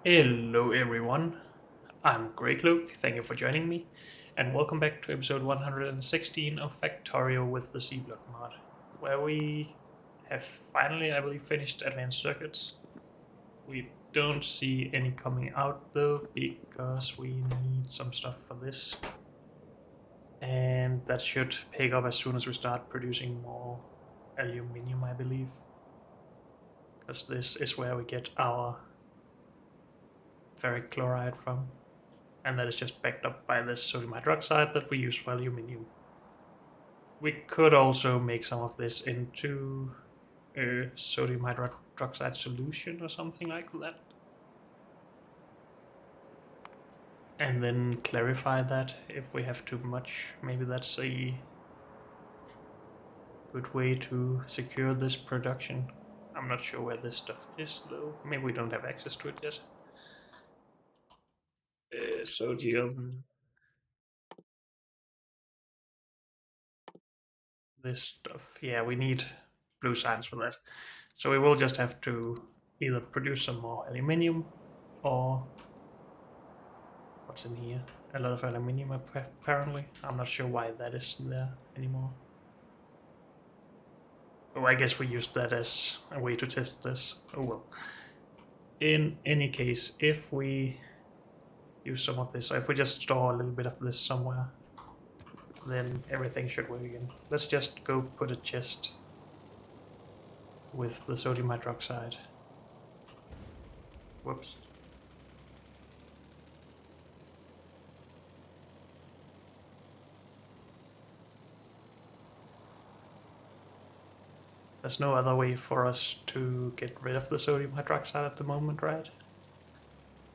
Hello everyone, I'm Greg Luke, thank you for joining me, and welcome back to episode 116 of Factorio with the C-Block mod, where we have finally, I believe, finished Advanced Circuits. We don't see any coming out though, because we need some stuff for this, and that should pick up as soon as we start producing more aluminium, I believe, because this is where we get our ferric chloride from. And that is just backed up by this sodium hydroxide that we use for aluminium. We could also make some of this into a sodium hydroxide solution or something like that. And then clarify that if we have too much. Maybe that's a good way to secure this production. I'm not sure where this stuff is though. Maybe we don't have access to it yet. Sodium. This stuff. Yeah, we need blue signs for that. So we will just have to either produce some more aluminium or what's in here? A lot of aluminium apparently. I'm not sure why that is there anymore. Oh, I guess we used that as a way to test this. Oh well. In any case, if we use some of this, or if we just store a little bit of this somewhere, then everything should work again. Let's just go put a chest with the sodium hydroxide. Whoops. There's no other way for us to get rid of the sodium hydroxide at the moment, right?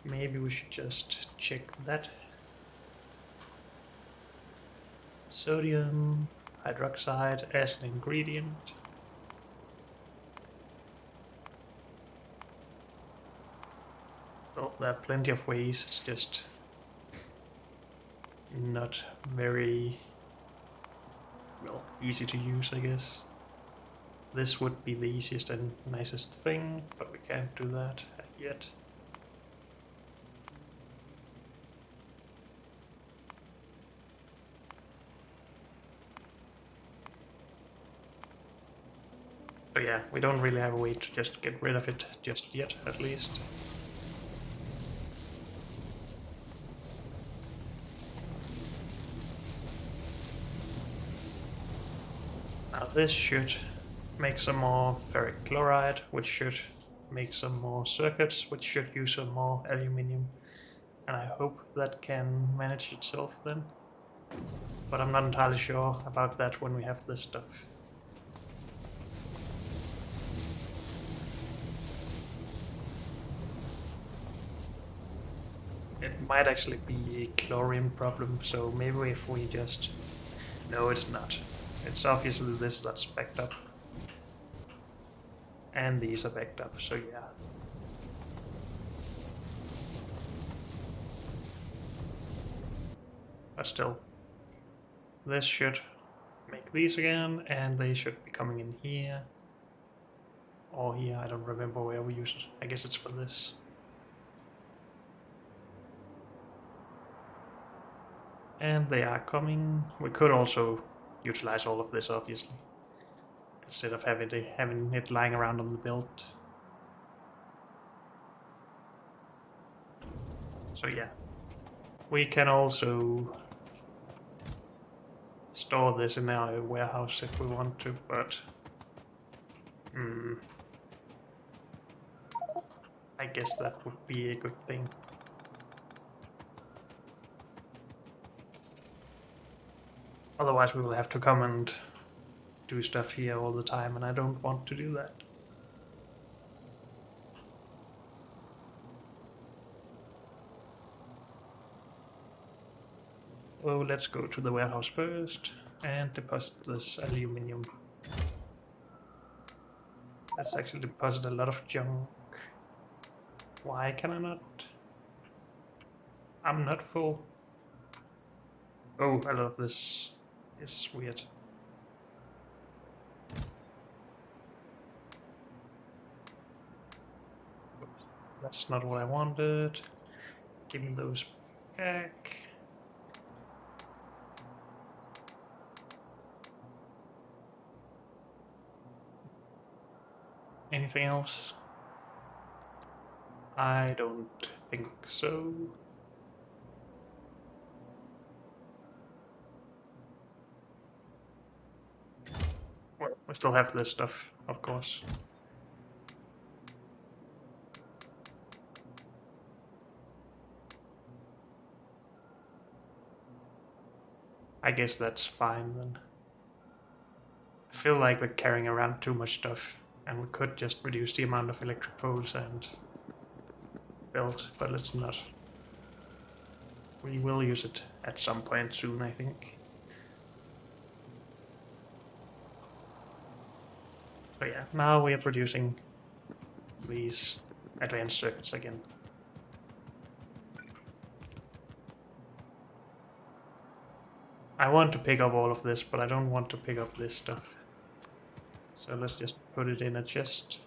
Maybe we should just check that. Sodium hydroxide as an ingredient. Well, there are plenty of ways, it's just not very, well, easy to use, I guess. This would be the easiest and nicest thing, but we can't do that yet. So yeah, we don't really have a way to just get rid of it just yet, at least. Now this should make some more ferric chloride, which should make some more circuits, which should use some more aluminium. And I hope that can manage itself then. But I'm not entirely sure about that when we have this stuff. It might actually be a chlorine problem, so maybe if we just... No, it's not. It's obviously this that's backed up. And these are backed up, so yeah. But still, this should make these again, and they should be coming in here. Or here, I don't remember where we use it. I guess it's for this. And they are coming. We could also utilize all of this, obviously, instead of having it lying around on the build. So yeah, we can also store this in our warehouse if we want to, but I guess that would be a good thing. Otherwise we will have to come and do stuff here all the time, and I don't want to do that. Oh, let's go to the warehouse first and deposit this aluminium. Let's actually deposit a lot of junk. Why can I not? I'm not full. Oh, a lot of this is weird. That's not what I wanted. Give me those back. Anything else? I don't think so. Well, we still have this stuff, of course. I guess that's fine then. I feel like we're carrying around too much stuff, and we could just reduce the amount of electric poles and build, but let's not. We will use it at some point soon, I think. So yeah, now we are producing these advanced circuits again. I want to pick up all of this, but I don't want to pick up this stuff. So let's just put it in a chest.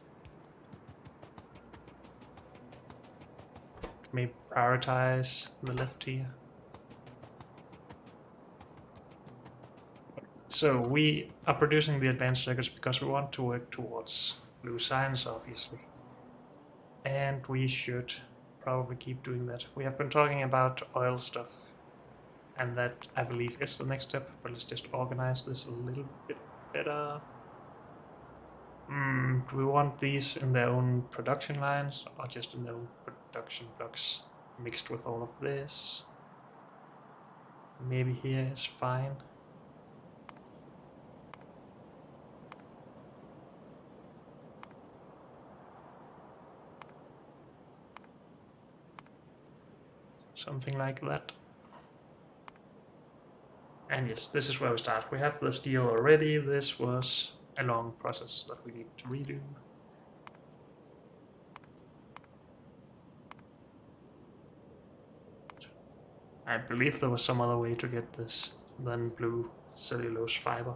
Maybe prioritize the left here. So we are producing the advanced circuits because we want to work towards blue science, obviously. And we should probably keep doing that. We have been talking about oil stuff, and that, I believe, is the next step, but let's just organize this a little bit better. Do we want these in their own production lines, or just in their own production blocks, mixed with all of this? Maybe here is fine. Something like that. And yes, this is where we start. We have the steel already. This was a long process that we need to redo. I believe there was some other way to get this than blue cellulose fiber.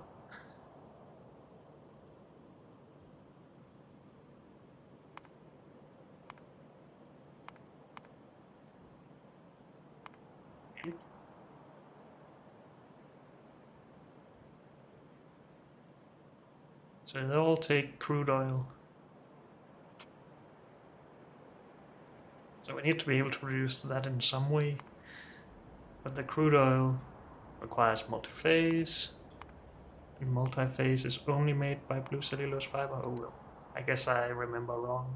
So they all take crude oil. So we need to be able to produce that in some way. But the crude oil requires multi-phase. And multi-phase is only made by blue cellulose fiber. Oh well, I guess I remember wrong.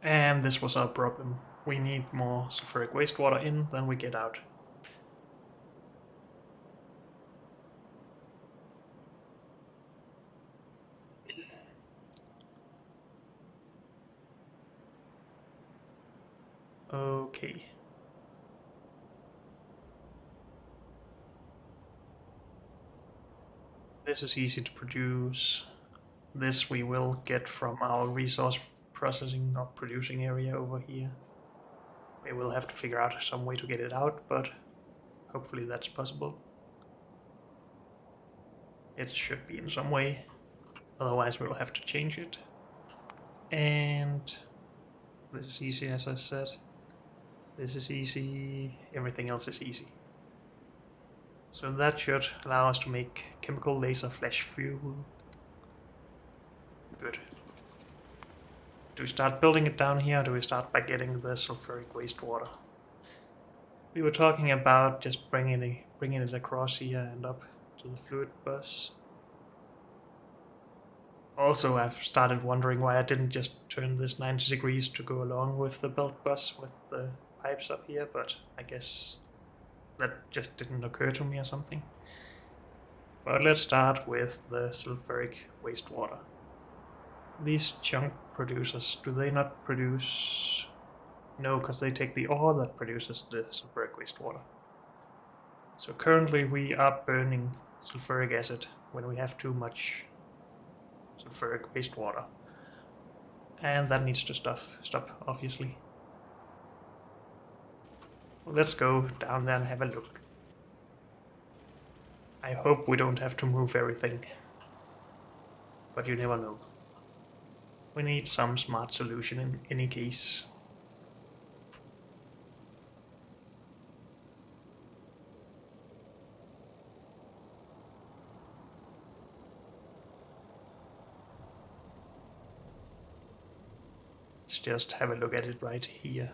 And this was our problem. We need more sulfuric wastewater in than we get out. Okay. This is easy to produce. This we will get from our resource processing or producing area over here. We will have to figure out some way to get it out, but hopefully that's possible. It should be in some way, otherwise we'll have to change it. And this is easy, as I said. This is easy, everything else is easy. So that should allow us to make chemical laser flash fuel. Good. Do we start building it down here, or do we start by getting the sulfuric wastewater? We were talking about just bringing it across here and up to the fluid bus. Also, I've started wondering why I didn't just turn this 90 degrees to go along with the belt bus with the pipes up here, but I guess that just didn't occur to me or something. But let's start with the sulfuric wastewater. These chunk producers, do they not produce? No, because they take the ore that produces the sulfuric wastewater. So currently we are burning sulfuric acid when we have too much sulfuric wastewater. And that needs to stop, obviously. Well, let's go down there and have a look. I hope we don't have to move everything, but you never know. we need some smart solution in any case. Let's just have a look at it right here.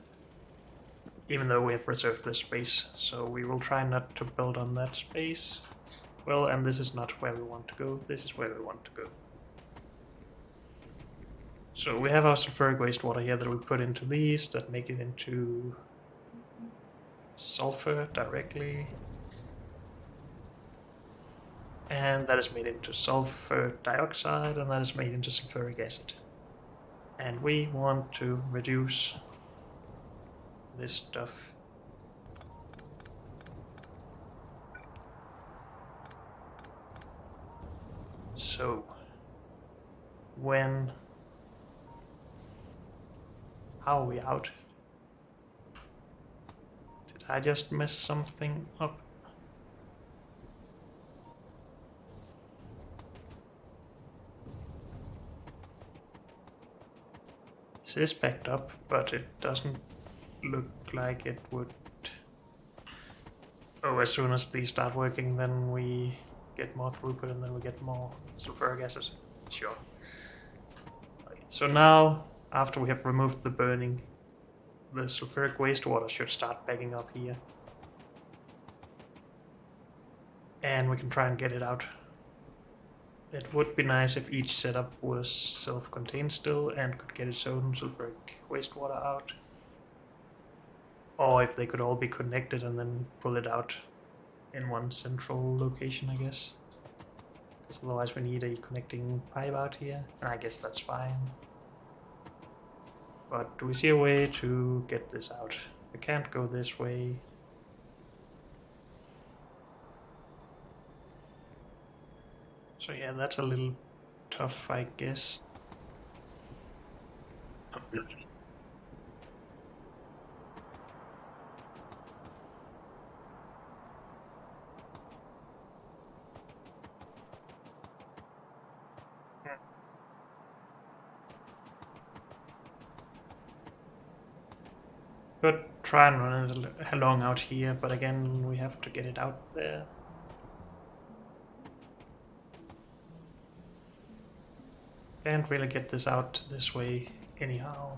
Even though we have reserved this space, so we will try not to build on that space. Well, and this is not where we want to go, this is where we want to go. So we have our sulfuric wastewater here that we put into these, that make it into sulfur directly. And that is made into sulfur dioxide, and that is made into sulfuric acid. And we want to reduce this stuff. So, when... How are we out? Did I just mess something up? This is backed up, but it doesn't look like it would... Oh, as soon as these start working, then we get more throughput and then we get more sulfuric acid. Sure. Okay. So now, after we have removed the burning, the sulfuric wastewater should start backing up here. And we can try and get it out. It would be nice if each setup was self-contained still and could get its own sulfuric wastewater out. Or if they could all be connected and then pull it out in one central location, I guess. Because otherwise we need a connecting pipe out here, and I guess that's fine. But do we see a way to get this out? We can't go this way. So yeah, that's a little tough, I guess. Could try and run it along out here, but again, we have to get it out there. Can't really get this out this way anyhow.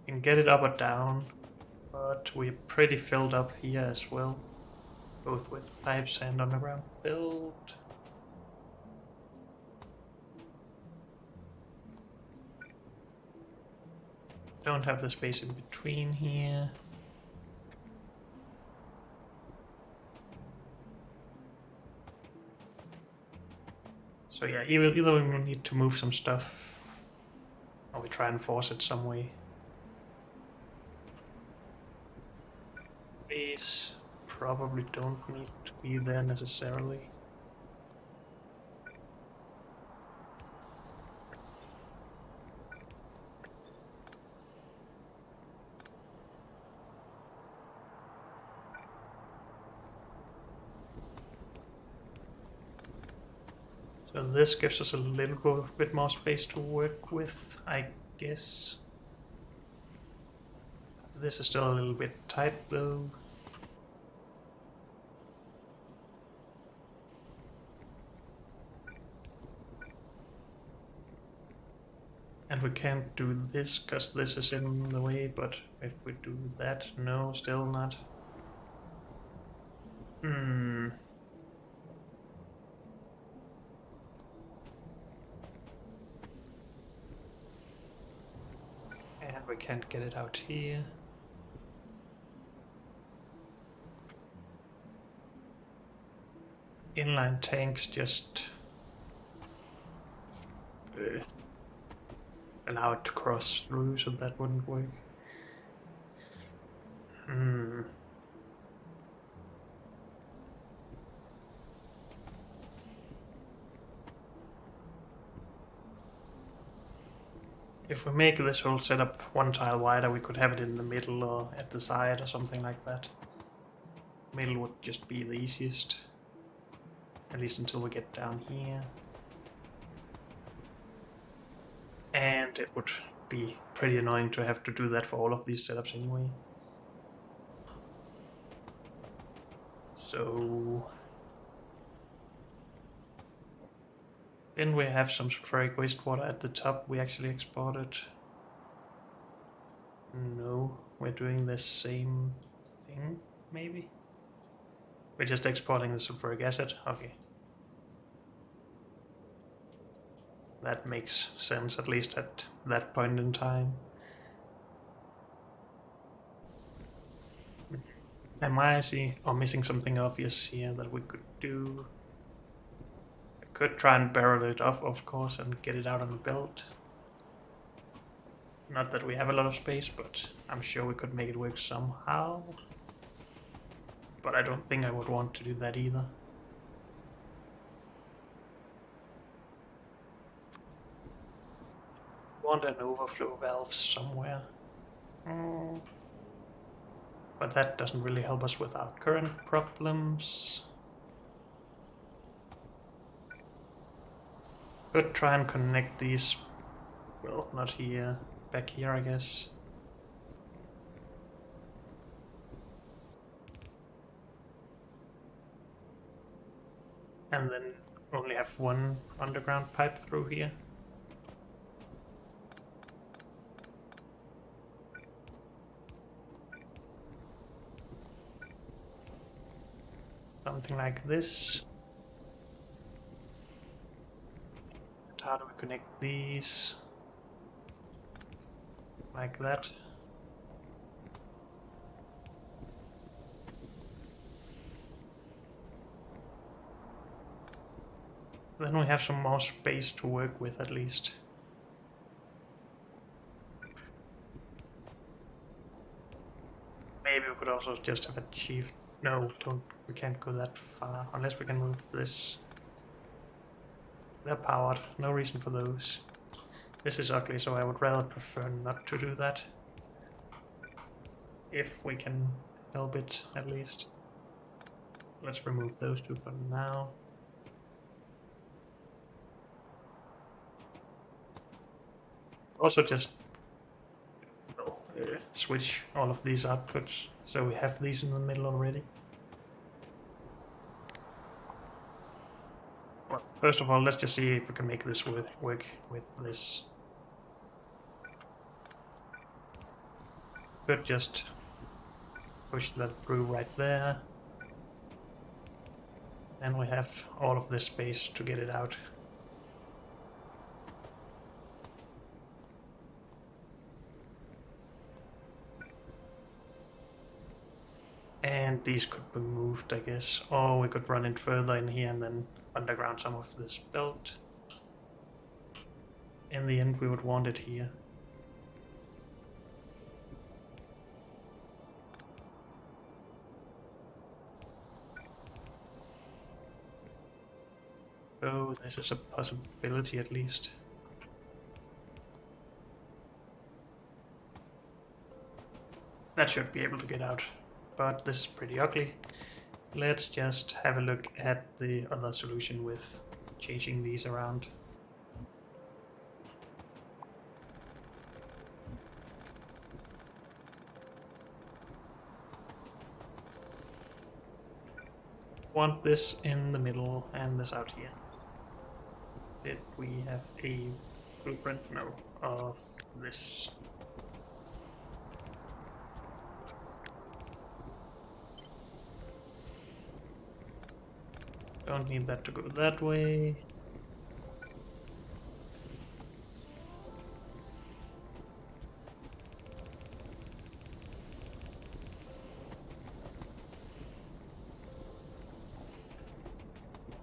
Can get it up or down, but we're pretty filled up here as well, both with pipes and underground build. Don't have the space in between here. So yeah, either we need to move some stuff, or we try and force it some way. These probably don't need to be there necessarily. So this gives us a little bit more space to work with, I guess. This is still a little bit tight though. And we can't do this because this is in the way, but if we do that, no, still not. And we can't get it out here. Inline tanks just allow it to cross through, so that wouldn't work. If we make this whole setup one tile wider, we could have it in the middle or at the side or something like that. Middle would just be the easiest. At least until we get down here. And it would be pretty annoying to have to do that for all of these setups anyway. So then we have some sulfuric wastewater at the top we actually exported. No, we're doing the same thing, maybe? We're just exporting the sulfuric acid? Okay. That makes sense, at least at that point in time. Am I missing something obvious here that we could do? I could try and barrel it off, of course, and get it out on the belt. Not that we have a lot of space, but I'm sure we could make it work somehow. But I don't think I would want to do that either. Want an overflow valve somewhere. But that doesn't really help us with our current problems. Could try and connect these, well, not here, back here I guess. And then only have one underground pipe through here. Something like this. And how do we connect these? Like that. Then we have some more space to work with at least. Maybe we could also just have achieved... No, we can't go that far unless we can move this. They're powered, no reason for those. This is ugly, so I would rather prefer not to do that. If we can help it, at least. Let's remove those two for now. Also just switch all of these outputs, so we have these in the middle already. Well, first of all, let's just see if we can make this work with this. Could just push that through right there. And we have all of this space to get it out. And these could be moved, I guess. Or we could run it further in here and then underground some of this belt. In the end, we would want it here. Oh, this is a possibility at least. That should be able to get out, but this is pretty ugly. Let's just have a look at the other solution with changing these around. Want this in the middle and this out here. Did we have a blueprint? No, of this. Don't need that to go that way.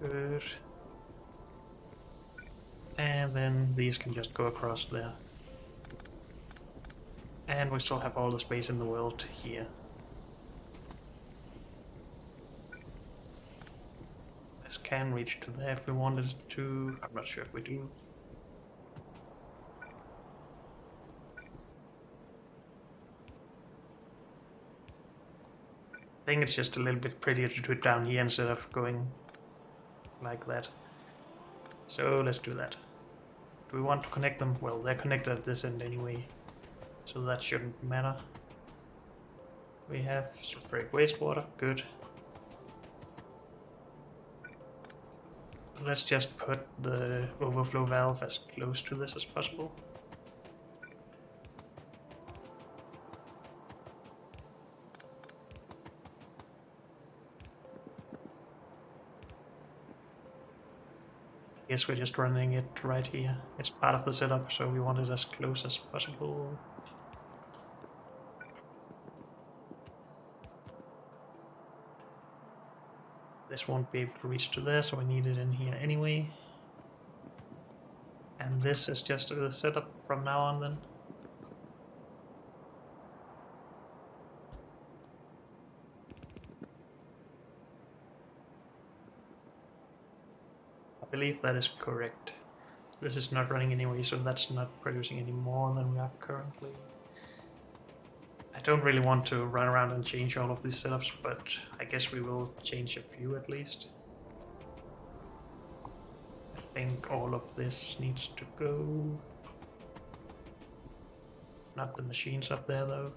Good. And then these can just go across there. And we still have all the space in the world here. This can reach to there if we wanted it to. I'm not sure if we do. I think it's just a little bit prettier to do it down here instead of going like that. So let's do that. Do we want to connect them? Well, they're connected at this end anyway, so that shouldn't matter. We have sulfuric wastewater, good. Let's just put the overflow valve as close to this as possible. I guess we're just running it right here. It's part of the setup, so we want it as close as possible. This won't be able to reach to there, so we need it in here anyway. And this is just a setup from now on then. I believe that is correct. This is not running anyway, so that's not producing any more than we are currently. I don't really want to run around and change all of these setups, but I guess we will change a few at least. I think all of this needs to go. Not the machines up there though.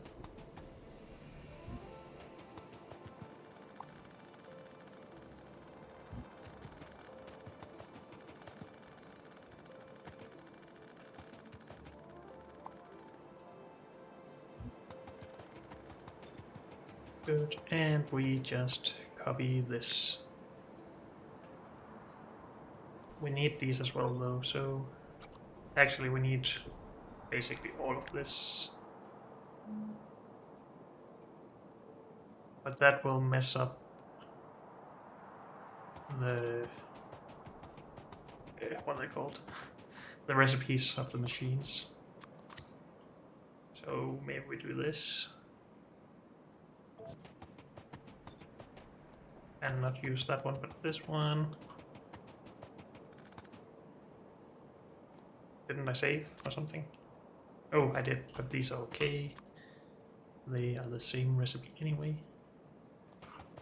Good, and we just copy this. We need these as well though, so actually we need basically all of this. But that will mess up the what are they called? The recipes of the machines. So maybe we do this. And not use that one, but this one. Didn't I save or something? Oh, I did, but these are okay. They are the same recipe anyway.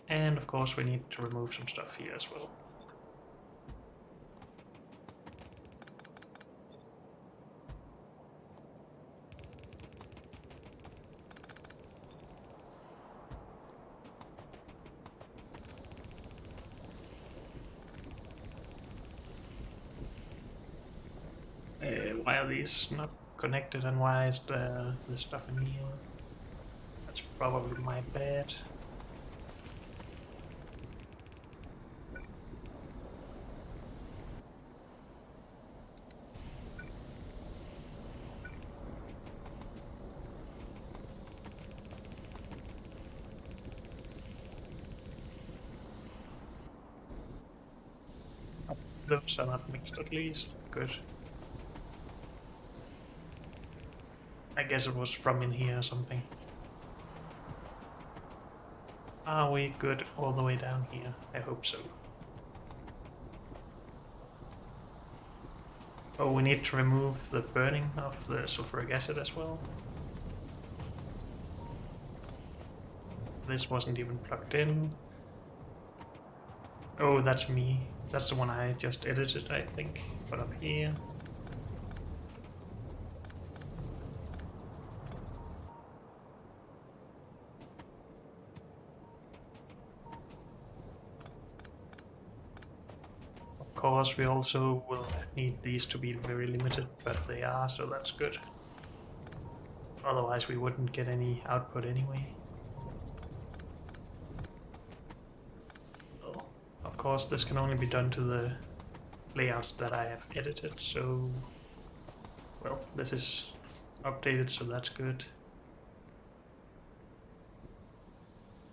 And of course we need to remove some stuff here as well. Why are these not connected and why is the stuff in here? That's probably my bad. Those are not mixed at least. Good. I guess it was from in here or something. Are we good all the way down here? I hope so. Oh, we need to remove the burning of the sulfuric acid as well. This wasn't even plugged in. Oh, that's me. That's the one I just edited, I think. Put up here. Of course, we also will need these to be very limited, but they are, so that's good. Otherwise, we wouldn't get any output anyway. Oh, of course, this can only be done to the layouts that I have edited, so... Well, this is updated, so that's good.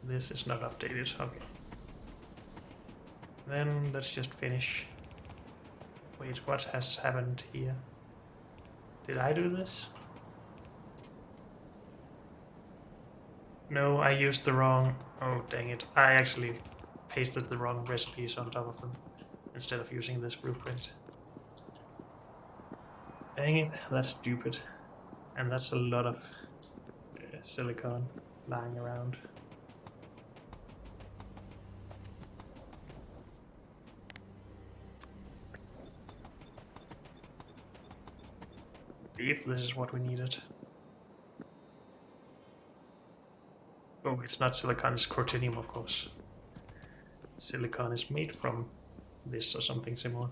This is not updated, okay. Then let's just finish. Wait, what has happened here? Did I do this? No, I used the wrong... Oh, dang it. I actually pasted the wrong recipes on top of them instead of using this blueprint. Dang it, that's stupid. And that's a lot of silicon lying around. if this is what we needed. Oh, it's not silicon, it's cortinium, of course. Silicon is made from this or something similar.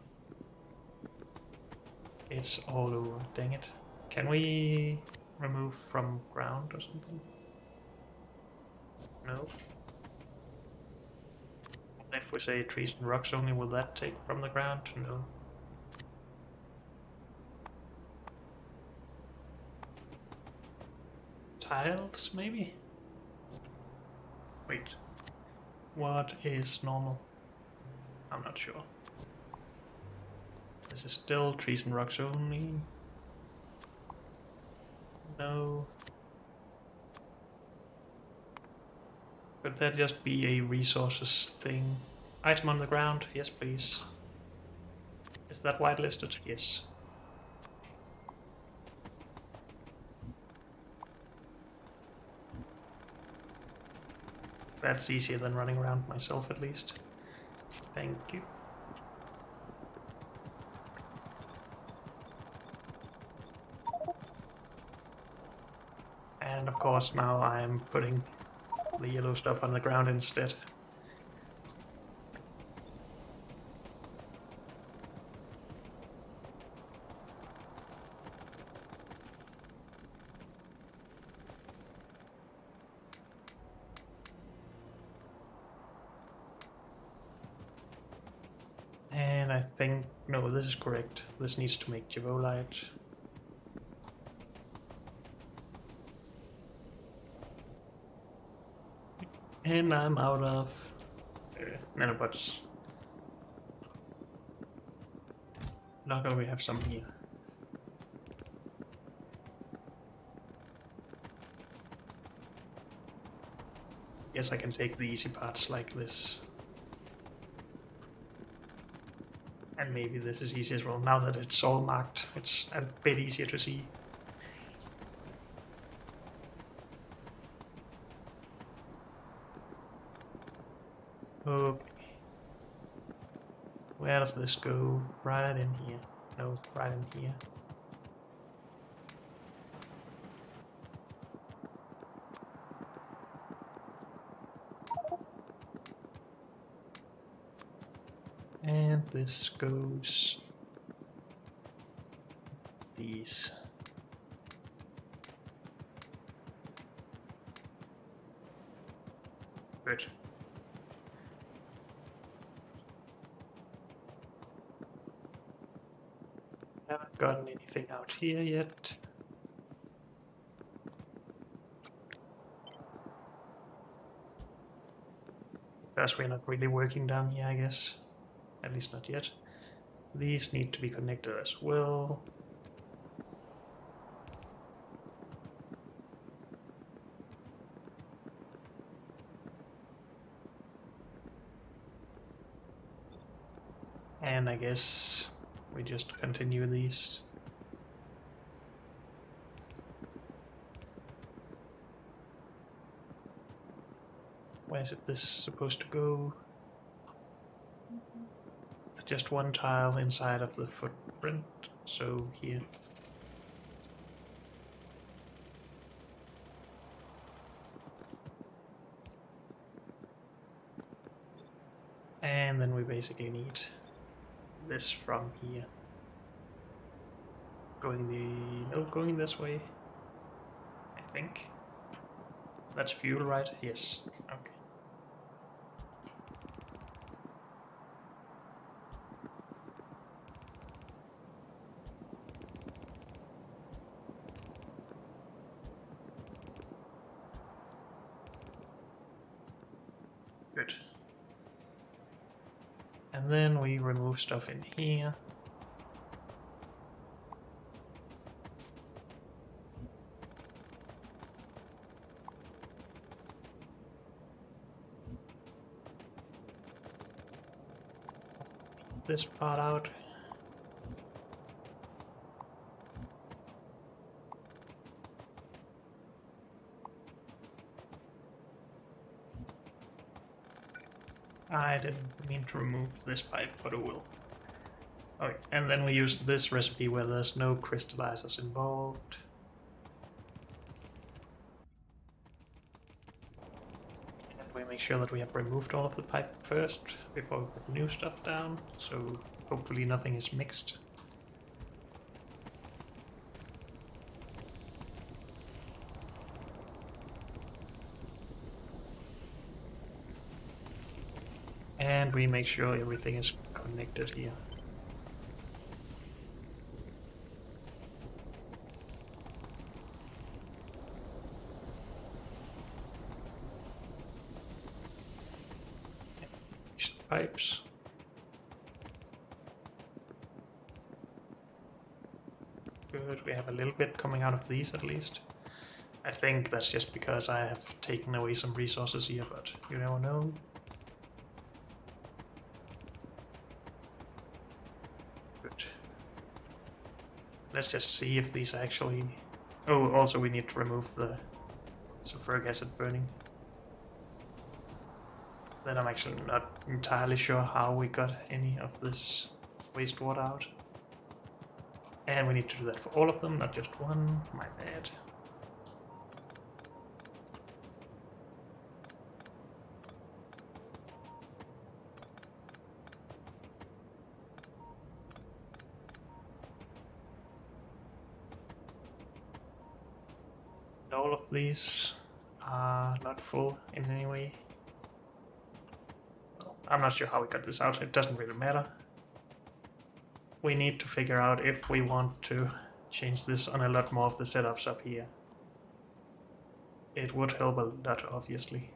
It's all over, dang it. Can we remove from ground or something? No. If we say trees and rocks only, will that take from the ground? No. Tiles, maybe? Wait. What is normal? I'm not sure. This is still trees and rocks only. No. Could that just be a resources thing? Item on the ground? Yes, please. Is that whitelisted? Yes. That's easier than running around myself, at least. Thank you. And of course now I'm putting the yellow stuff on the ground instead. And I think, no, this is correct. This needs to make Jivolite. And I'm out of nanobots. Luckily we have some here. Yes, I can take the easy parts like this. And maybe this is easy as well. Now that it's all marked, it's a bit easier to see. Okay. Where does this go? Right in here. No, right in here. And this goes these. Good. Haven't gotten anything out here yet. Because we're not really working down here, I guess. At least not yet. These need to be connected as well. And I guess we just continue these. Where is this supposed to go? Just one tile inside of the footprint, so here. And then we basically need this from here. Going this way, I think. That's fuel, right? Yes, okay. Good. And then we remove stuff in here. This part out. I didn't mean to remove this pipe, but it will. Okay, and then we use this recipe where there's no crystallizers involved. And we make sure that we have removed all of the pipe first before we put new stuff down, so hopefully nothing is mixed. And we make sure everything is connected here. Pipes. Good, we have a little bit coming out of these at least. I think that's just because I have taken away some resources here, but you never know. Good. Let's just see if these actually... Oh, also we need to remove the sulfuric acid burning. Then I'm actually not entirely sure how we got any of this wastewater out. And we need to do that for all of them, not just one. My bad. All of these are not full in any way. I'm not sure how we got this out, it doesn't really matter. We need to figure out if we want to change this on a lot more of the setups up here. It would help a lot, obviously.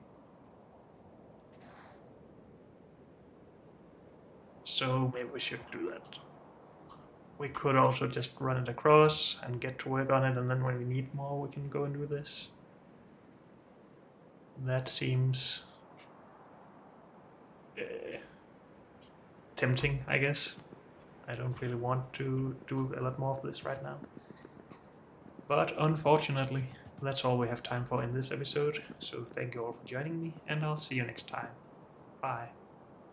So maybe we should do that. We could also just run it across and get to work on it, and then when we need more we can go and do this. That seems tempting, I guess. I don't really want to do a lot more of this right now. But unfortunately, that's all we have time for in this episode, so thank you all for joining me, and I'll see you next time. Bye.